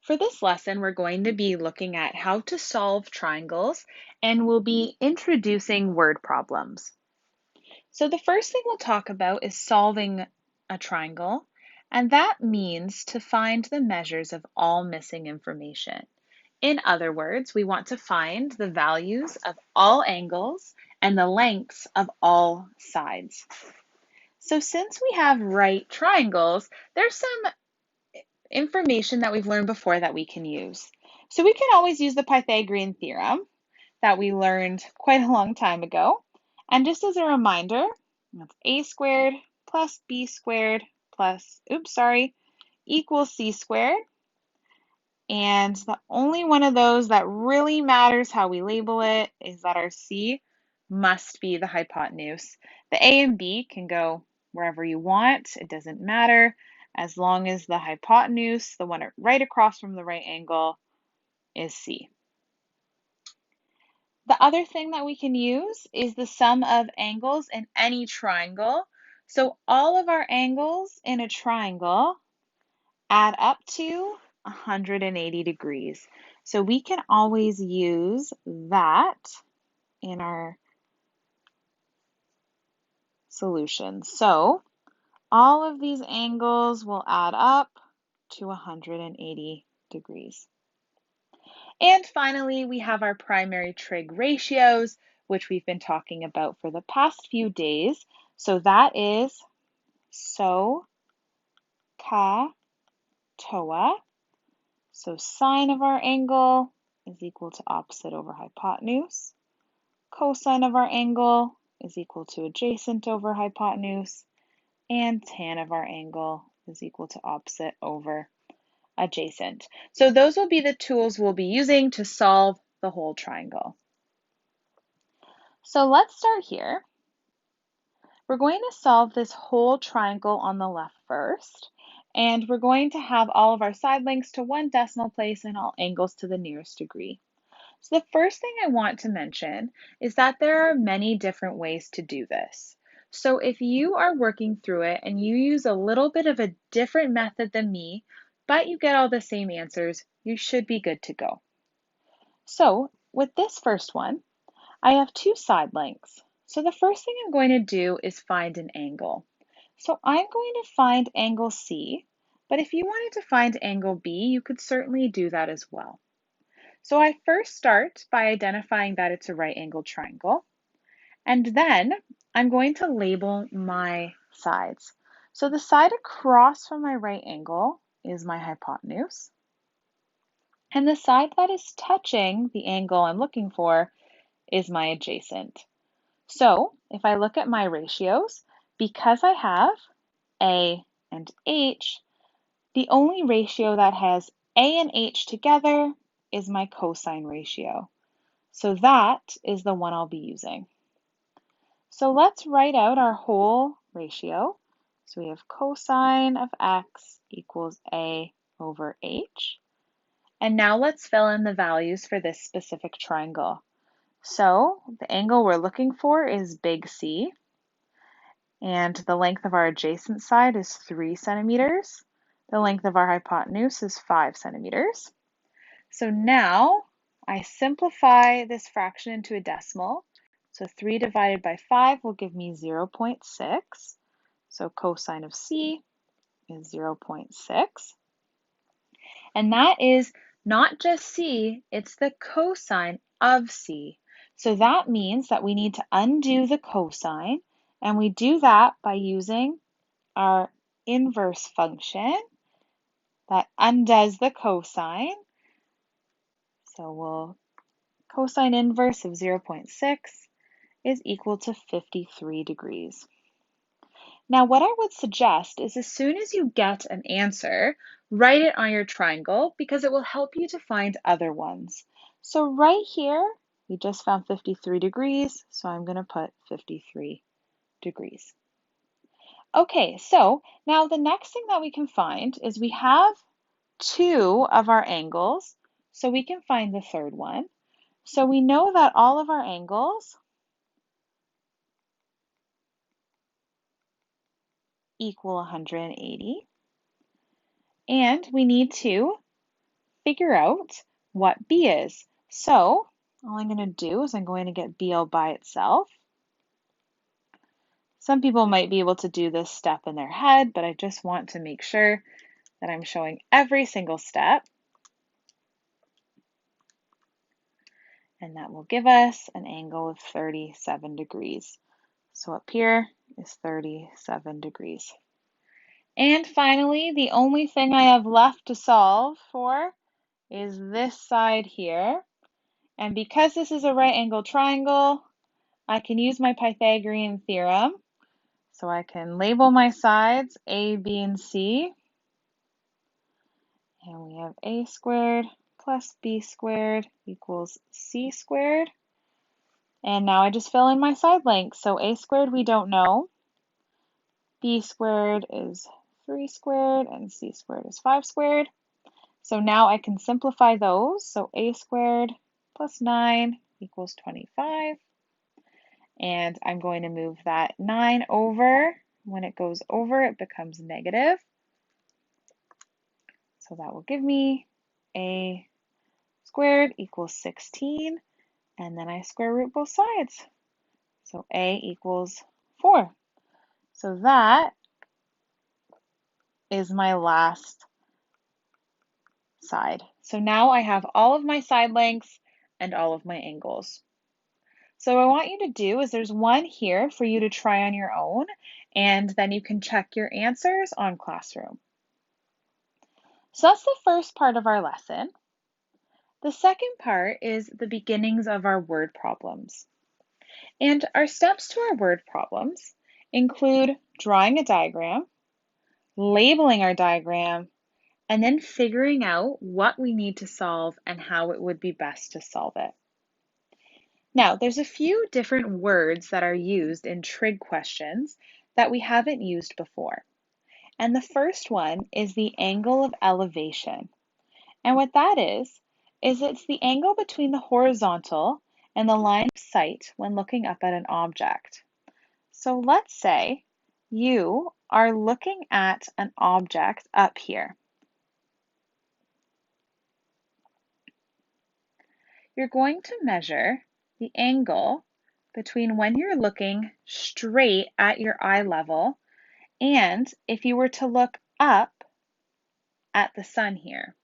For this lesson, we're going to be looking at how to solve triangles and we'll be introducing word problems. So the first thing we'll talk about is solving a triangle, and that means to find the measures of all missing information. In other words, we want to find the values of all angles and the lengths of all sides. So since we have right triangles, there's some information that we've learned before that we can use. So we can always use the Pythagorean theorem that we learned quite a long time ago. And just as a reminder, that's a squared plus b squared plus, equals c squared. And the only one of those that really matters how we label it is that our c must be the hypotenuse. The a and b can go wherever you want. It doesn't matter as long as the hypotenuse, the one right across from the right angle, is c. The other thing that we can use is the sum of angles in any triangle. So all of our angles in a triangle add up to 180 degrees. So we can always use that in our solution. So all of these angles will add up to 180 degrees. And finally, we have our primary trig ratios, which we've been talking about for the past few days. So that is SO, CA, TOA. So sine of our angle is equal to opposite over hypotenuse. Cosine of our angle is equal to adjacent over hypotenuse. And tan of our angle is equal to opposite over adjacent. So those will be the tools we'll be using to solve the whole triangle. So let's start here. We're going to solve this whole triangle on the left first, and we're going to have all of our side lengths to one decimal place and all angles to the nearest degree. So the first thing I want to mention is that there are many different ways to do this. So if you are working through it and you use a little bit of a different method than me, but you get all the same answers, you should be good to go. So with this first one, I have two side lengths. So the first thing I'm going to do is find an angle. So I'm going to find angle C, but if you wanted to find angle B, you could certainly do that as well. So I first start by identifying that it's a right angled triangle, and then I'm going to label my sides. So the side across from my right angle is my hypotenuse, and the side that is touching the angle I'm looking for is my adjacent. So if I look at my ratios, because I have A and H, the only ratio that has A and H together is my cosine ratio. So that is the one I'll be using. So let's write out our whole ratio. So we have cosine of x equals A over H. And now let's fill in the values for this specific triangle. So the angle we're looking for is big C, and the length of our adjacent side is 3 centimeters. The length of our hypotenuse is 5 centimeters. So now I simplify this fraction into a decimal. So 3 divided by 5 will give me 0.6. So cosine of C is 0.6. And that is not just C, it's the cosine of C. So that means that we need to undo the cosine, and we do that by using our inverse function that undoes the cosine. So cosine inverse of 0.6 is equal to 53 degrees. Now what I would suggest is as soon as you get an answer, write it on your triangle because it will help you to find other ones. So right here, we just found 53 degrees, so I'm going to put 53 degrees. Okay, so now the next thing that we can find is we have two of our angles, so we can find the third one. So we know that all of our angles equal 180, and we need to figure out what B is. So all I'm going to do is I'm going to get B all by itself. Some people might be able to do this step in their head, but I just want to make sure that I'm showing every single step. And that will give us an angle of 37 degrees. So up here is 37 degrees. And finally, the only thing I have left to solve for is this side here. And because this is a right angle triangle, I can use my Pythagorean theorem. So I can label my sides A, B, and C. And we have A squared plus B squared equals C squared. And now I just fill in my side lengths. So A squared we don't know. B squared is 3 squared and C squared is 5 squared. So now I can simplify those. So A squared plus 9 equals 25. And I'm going to move that 9 over. When it goes over, it becomes negative. So that will give me A squared equals 16. And then I square root both sides. So A equals 4. So that is my last side. So now I have all of my side lengths and all of my angles. So what I want you to do is there's one here for you to try on your own, and then you can check your answers on Classroom. So that's the first part of our lesson. The second part is the beginnings of our word problems. And our steps to our word problems include drawing a diagram, labeling our diagram, and then figuring out what we need to solve and how it would be best to solve it. Now, there's a few different words that are used in trig questions that we haven't used before. And the first one is the angle of elevation. And what that is it's the angle between the horizontal and the line of sight when looking up at an object. So let's say you are looking at an object up here. You're going to measure the angle between when you're looking straight at your eye level and if you were to look up at the sun here.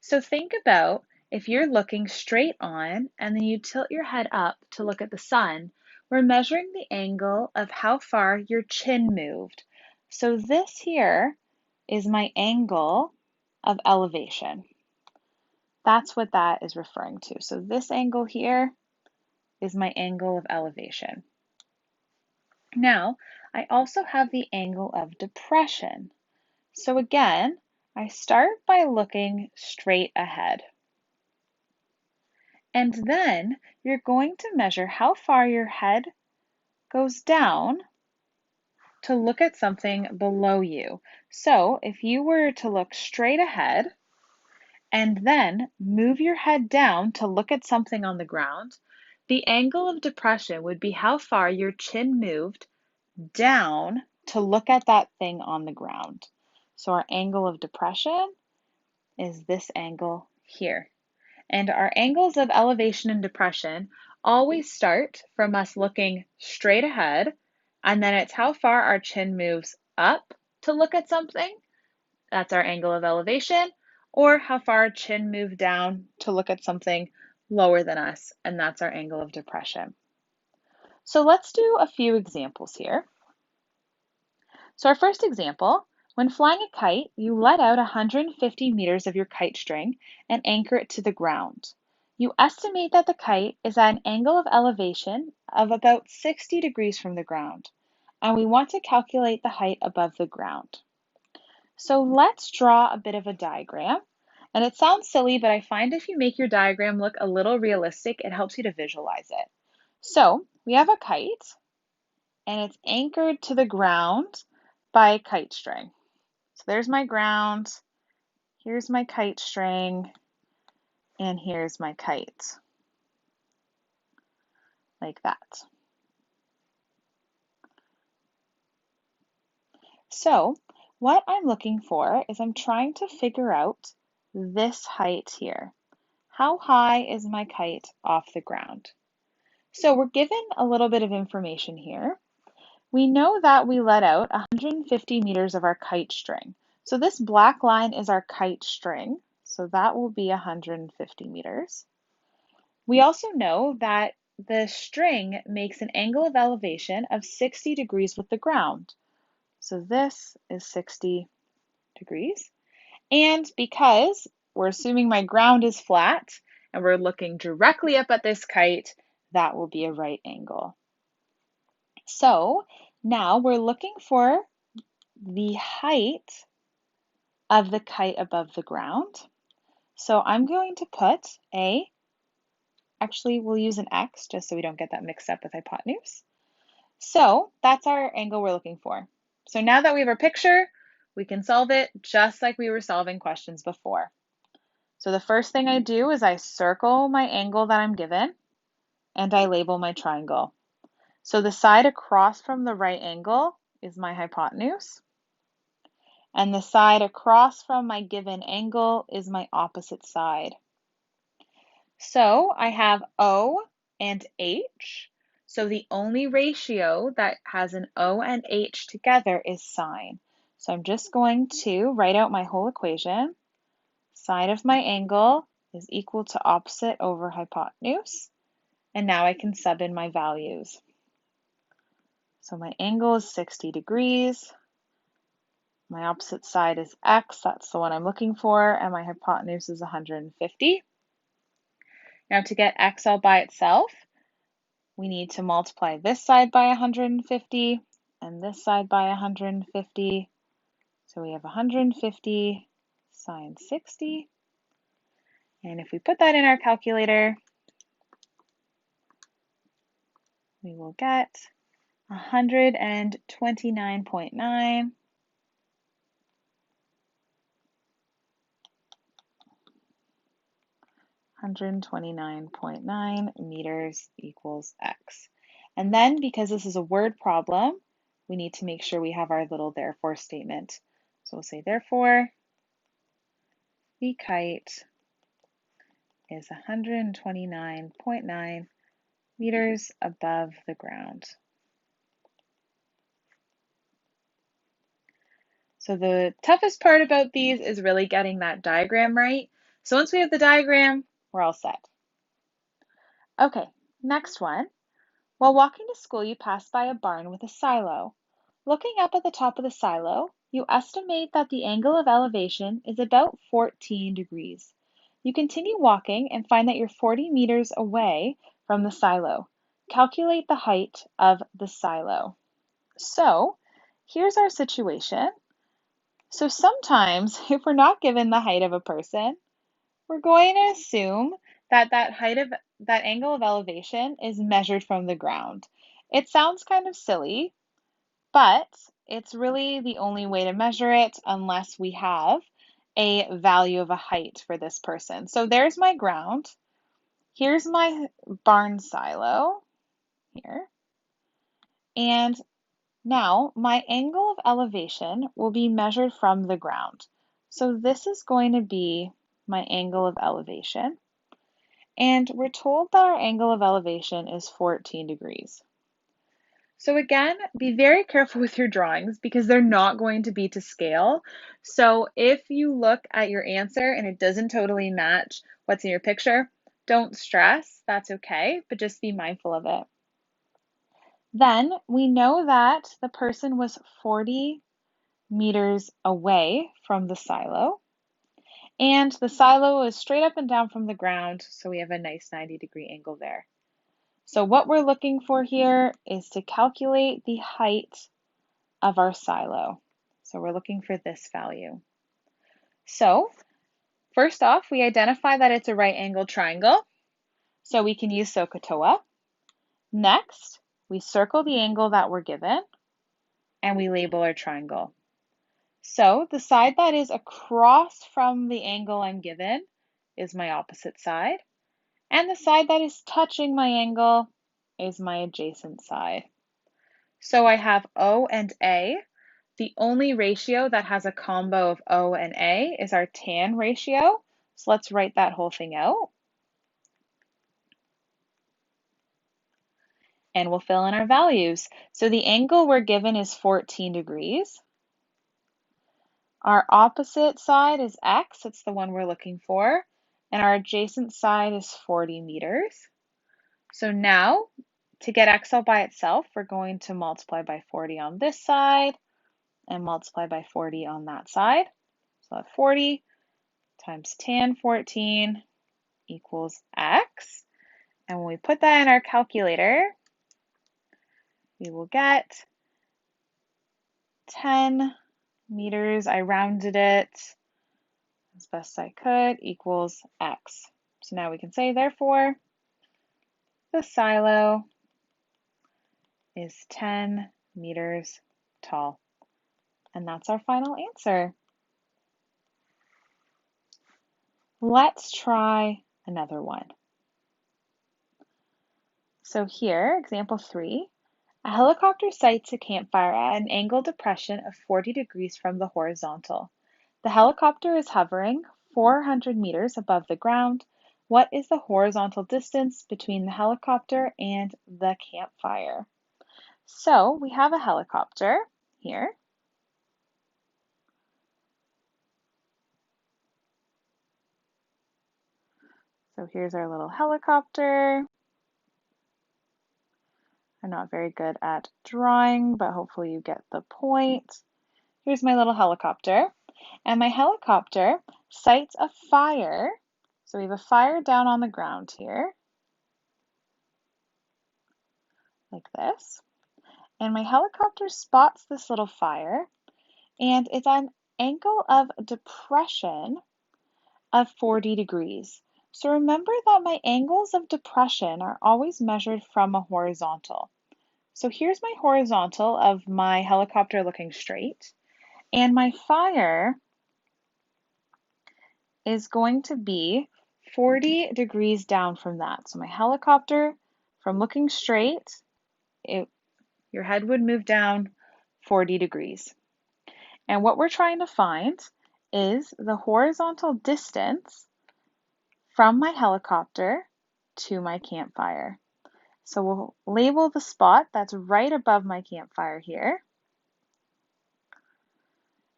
So think about if you're looking straight on and then you tilt your head up to look at the sun, we're measuring the angle of how far your chin moved. So this here is my angle of elevation. That's what that is referring to. So this angle here is my angle of elevation. Now, I also have the angle of depression. So again, I start by looking straight ahead. And then you're going to measure how far your head goes down to look at something below you. So if you were to look straight ahead and then move your head down to look at something on the ground, the angle of depression would be how far your chin moved down to look at that thing on the ground. So our angle of depression is this angle here. And our angles of elevation and depression always start from us looking straight ahead, and then it's how far our chin moves up to look at something. That's our angle of elevation, or how far our chin moved down to look at something lower than us, and that's our angle of depression. So let's do a few examples here. So our first example, when flying a kite, you let out 150 meters of your kite string and anchor it to the ground. You estimate that the kite is at an angle of elevation of about 60 degrees from the ground, and we want to calculate the height above the ground. So let's draw a bit of a diagram. And it sounds silly, but I find if you make your diagram look a little realistic, it helps you to visualize it. So we have a kite, and it's anchored to the ground by a kite string. So there's my ground, here's my kite string, and here's my kite, like that. So what I'm looking for is I'm trying to figure out this height here. How high is my kite off the ground? So we're given a little bit of information here. We know that we let out 150 meters of our kite string. So this black line is our kite string. So that will be 150 meters. We also know that the string makes an angle of elevation of 60 degrees with the ground. So this is 60 degrees. And because we're assuming my ground is flat and we're looking directly up at this kite, that will be a right angle. So now we're looking for the height of the kite above the ground. So I'm going to put actually we'll use an X just so we don't get that mixed up with hypotenuse. So that's our angle we're looking for. So now that we have our picture, we can solve it just like we were solving questions before. So the first thing I do is I circle my angle that I'm given and I label my triangle. So the side across from the right angle is my hypotenuse, and the side across from my given angle is my opposite side. So I have O and H. So the only ratio that has an O and H together is sine. So I'm just going to write out my whole equation. Side of my angle is equal to opposite over hypotenuse. And now I can sub in my values. So my angle is 60 degrees. My opposite side is x, that's the one I'm looking for, and my hypotenuse is 150. Now to get x all by itself, we need to multiply this side by 150 and this side by 150. So we have 150 sine 60. And if we put that in our calculator, we will get 129.9 129.9 meters equals x. And then because this is a word problem, we need to make sure we have our little therefore statement. So we'll say therefore the kite is 129.9 meters above the ground. So the toughest part about these is really getting that diagram right. So once we have the diagram, we're all set. Okay, next one. While walking to school, you pass by a barn with a silo. Looking up at the top of the silo, you estimate that the angle of elevation is about 14 degrees. You continue walking and find that you're 40 meters away from the silo. Calculate the height of the silo. So here's our situation. So sometimes if we're not given the height of a person, we're going to assume that that angle of elevation is measured from the ground. It sounds kind of silly, but it's really the only way to measure it unless we have a value of a height for this person. So there's my ground. Here's my barn silo here. And now my angle of elevation will be measured from the ground. So this is going to be my angle of elevation. And we're told that our angle of elevation is 14 degrees. So again, be very careful with your drawings because they're not going to be to scale. So if you look at your answer and it doesn't totally match what's in your picture, don't stress, that's okay, but just be mindful of it. Then we know that the person was 40 meters away from the silo, and the silo is straight up and down from the ground, so we have a nice 90-degree angle there. So what we're looking for here is to calculate the height of our silo. So we're looking for this value. So first off, we identify that it's a right angled triangle, so we can use SOHCAHTOA. Next, we circle the angle that we're given, and we label our triangle. So the side that is across from the angle I'm given is my opposite side, and the side that is touching my angle is my adjacent side. So I have O and A. The only ratio that has a combo of O and A is our tan ratio. So let's write that whole thing out. And we'll fill in our values. So the angle we're given is 14 degrees. Our opposite side is x, it's the one we're looking for, and our adjacent side is 40 meters. So now, to get x all by itself, we're going to multiply by 40 on this side and multiply by 40 on that side. So that 40 times tan 14 equals x. And when we put that in our calculator, we will get 10 meters, I rounded it as best I could, equals x. So now we can say, therefore, the silo is 10 meters tall. And that's our final answer. Let's try another one. So here, example 3, a helicopter sights a campfire at an angle depression of 40 degrees from the horizontal. The helicopter is hovering 400 meters above the ground. What is the horizontal distance between the helicopter and the campfire? So we have a helicopter here. So here's our little helicopter. I'm not very good at drawing, but hopefully you get the point. Here's my little helicopter. And my helicopter sights a fire. So we have a fire down on the ground here, like this. And my helicopter spots this little fire, and it's an angle of depression of 40 degrees. So remember that my angles of depression are always measured from a horizontal. So here's my horizontal of my helicopter looking straight, and my fire is going to be 40 degrees down from that. So my helicopter, from looking straight, your head would move down 40 degrees. And what we're trying to find is the horizontal distance from my helicopter to my campfire. So we'll label the spot that's right above my campfire here.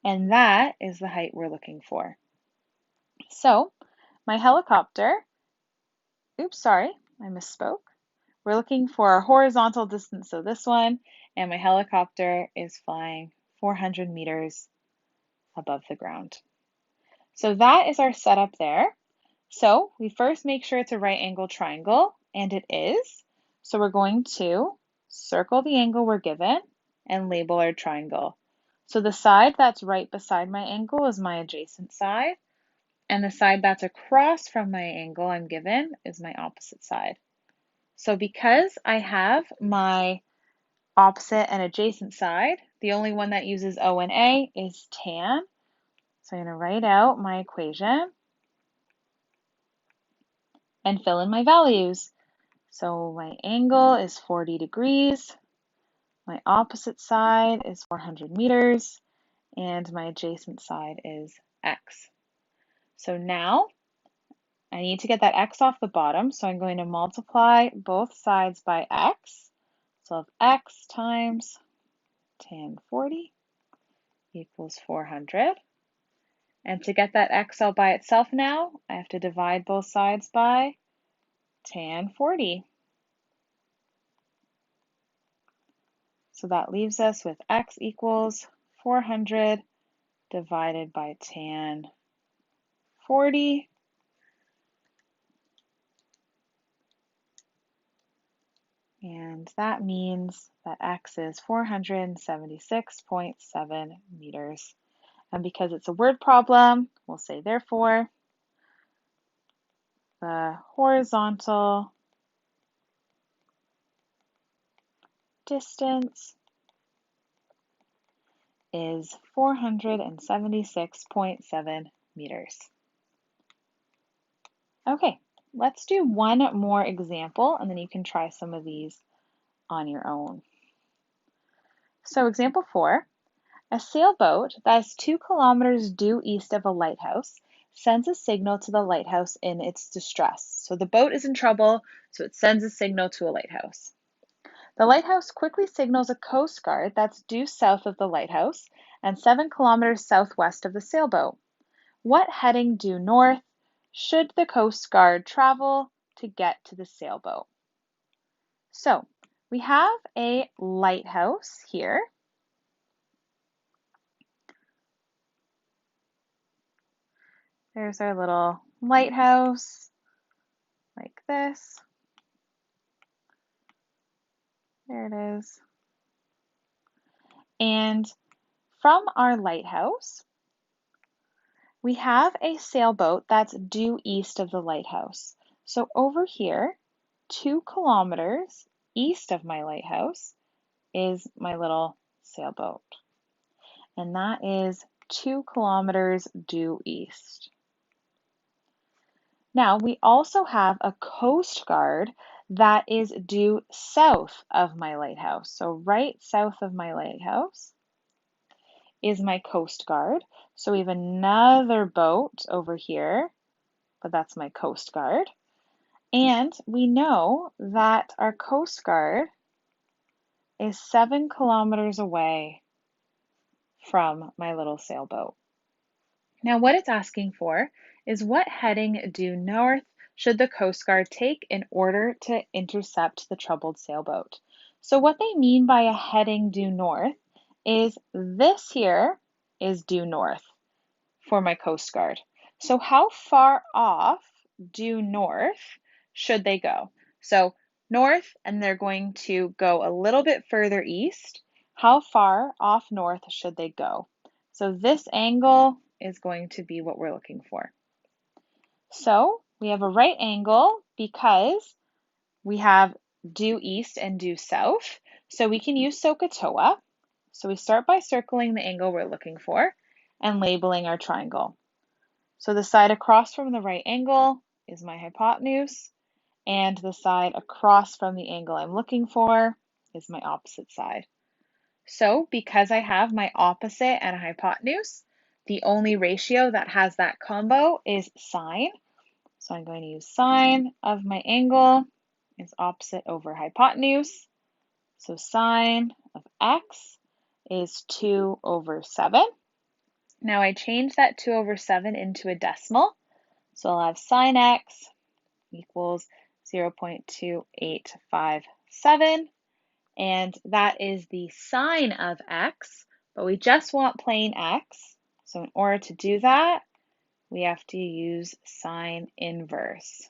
And that is the height we're looking for. So my helicopter, oops, sorry, I misspoke. We're looking for our horizontal distance, so this one, and my helicopter is flying 400 meters above the ground. So that is our setup there. So we first make sure it's a right angle triangle, and it is. So we're going to circle the angle we're given and label our triangle. So the side that's right beside my angle is my adjacent side, and the side that's across from my angle I'm given is my opposite side. So because I have my opposite and adjacent side, the only one that uses O and A is tan. So I'm going to write out my equation and fill in my values. So my angle is 40 degrees, my opposite side is 400 meters, and my adjacent side is x. So now I need to get that x off the bottom, so I'm going to multiply both sides by x. So I'll have x times tan 40 equals 400. And to get that x all by itself now, I have to divide both sides by tan 40. So that leaves us with x equals 400 divided by tan 40. And that means that x is 476.7 meters. And because it's a word problem, we'll say therefore, the horizontal distance is 476.7 meters. Okay, let's do one more example, and then you can try some of these on your own. So example 4, A sailboat that is 2 kilometers due east of a lighthouse sends a signal to the lighthouse in its distress. So the boat is in trouble, so it sends a signal to a lighthouse. The lighthouse quickly signals a coast guard that's due south of the lighthouse and 7 kilometers southwest of the sailboat. What heading due north should the coast guard travel to get to the sailboat? So we have a lighthouse here. There's our little lighthouse, like this. There it is. And from our lighthouse, we have a sailboat that's due east of the lighthouse. So over here, 2 kilometers east of my lighthouse is my little sailboat. And that is 2 kilometers due east. Now, we also have a coast guard that is due south of my lighthouse. So right south of my lighthouse is my coast guard. So we have another boat over here, but that's my coast guard. And we know that our coast guard is 7 kilometers away from my little sailboat. Now, what it's asking for is what heading due north should the Coast Guard take in order to intercept the troubled sailboat? So what they mean by a heading due north is this here is due north for my Coast Guard. So how far off due north should they go? So north, and they're going to go a little bit further east. How far off north should they go? So this angle is going to be what we're looking for. So we have a right angle because we have due east and due south. So we can use SOHCAHTOA. So we start by circling the angle we're looking for and labeling our triangle. So the side across from the right angle is my hypotenuse, and the side across from the angle I'm looking for is my opposite side. So because I have my opposite and a hypotenuse, the only ratio that has that combo is sine. So I'm going to use sine of my angle is opposite over hypotenuse. So sine of x is 2 over 7. Now I change that 2 over 7 into a decimal. So I'll have sine x equals 0.2857. And that is the sine of x, but we just want plain x. So in order to do that, we have to use sine inverse.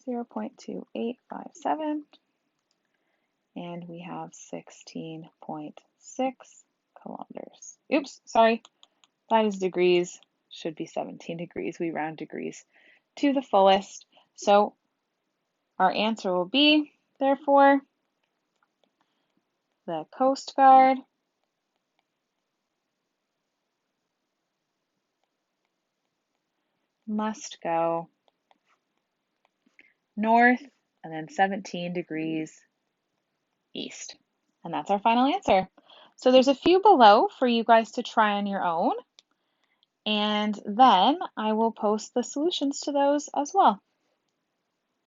.2857, and we have 16.6 kilometers. Oops, sorry, that is degrees, should be 17 degrees. We round degrees to the fullest. So our answer will be, therefore, the Coast Guard must go north and then 17 degrees east. And that's our final answer. So there's a few below for you guys to try on your own. And then I will post the solutions to those as well.